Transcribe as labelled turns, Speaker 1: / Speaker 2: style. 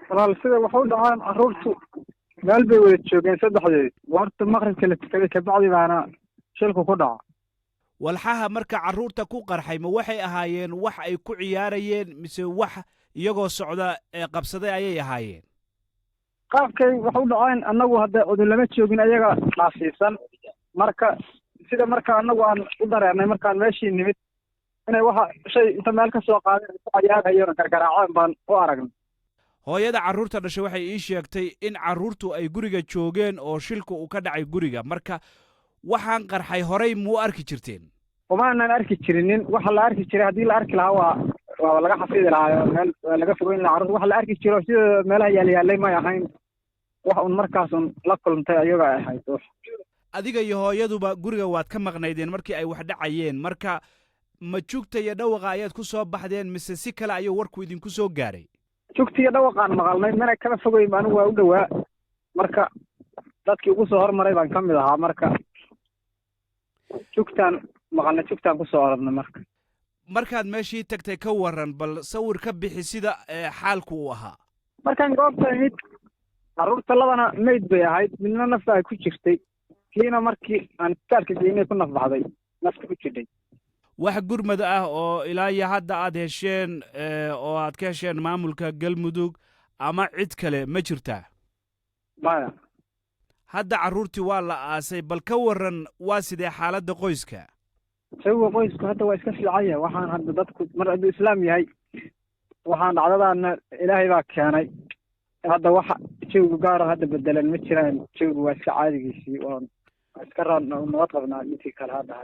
Speaker 1: walaal sida waxa u dhacaan carruurtu meel bay wada joogeen saddexdeed goorta maqribka la tukaday kabacdi baana shilku ku dhaca
Speaker 2: walxaha marka carruurta ku qarxay ma waxay ahaayeen wax ay ku ciyaarayeen mise wax iyagoo socda ee qabsaday ayay ahaayeen
Speaker 1: qaabkay waxa u dhacaan annagu hadda odin lama joogin ayaga dhaafsiisan marka sida marka annagu aan u dareernay markaan meeshii nimid inay waxa shay inta meel ka soo qaadeen ku ciyaarayeen gargaraaceen baan u aragnay
Speaker 2: hooyada carruurta dhashay waxay ii sheegtay in carruurtu ay guriga joogeen oo shilku uu ka dhacay guriga marka waxaan qarxay horay muu arki jirteen
Speaker 1: umaanan arki jirinin waxa la arki jiray haddii la arki lahaa waa laga xafidi lahaa meel laga fogeyn lahaa carruurta waxa la arki jiro sida meelaha yaalyaalay may ahayn wax un markaas un la kulantay ayaga ahayd
Speaker 2: adiga iyo hooyaduba guriga waad ka maqnaydeen markii ay wax dhacayeen marka ma jugta iyo dhawaqa ayaad ku soo baxdeen mise si kale ayuu warku idinku soo gaaray
Speaker 1: jugta iyo dhawaqaan maqalnay mana kama fogeyn anigu waa u dhowaa marka dadkii ugu soo hormaray baan ka mid ahaa marka jugtaan maqalnay jugtaan ku soo orodnay
Speaker 2: markaad meeshii tagtay ka waran bal sawir ka bixi sida xaalku uu ahaa
Speaker 1: markaan goobta imid carruurta labana mayd bay ahayd midna nafta ay ku jirtay kiina markii aan iskaalka geynay ku nafbaxday nafta ku jirtay
Speaker 2: wax gurmad ah oo ilaa iyo hadda aad hesheen oo aad ka hesheen maamulka galmudug ama cid kale ma jirtaa
Speaker 1: maya
Speaker 2: hadda carruurtii waa la aasay bal ka waran waa sidee xaaladda qoyska
Speaker 1: isaguwa qoysku hadda waa iska fiican yahay waxaan hadda dadku mar hadduu islaam yahay waxaan dhacdadaana ilaahay baa keenay hadda waxa jawigu gaara hadda bedelan ma jiraan jawigu waa iska caadigiisii oo iska nabad qabnaa intii kale hadda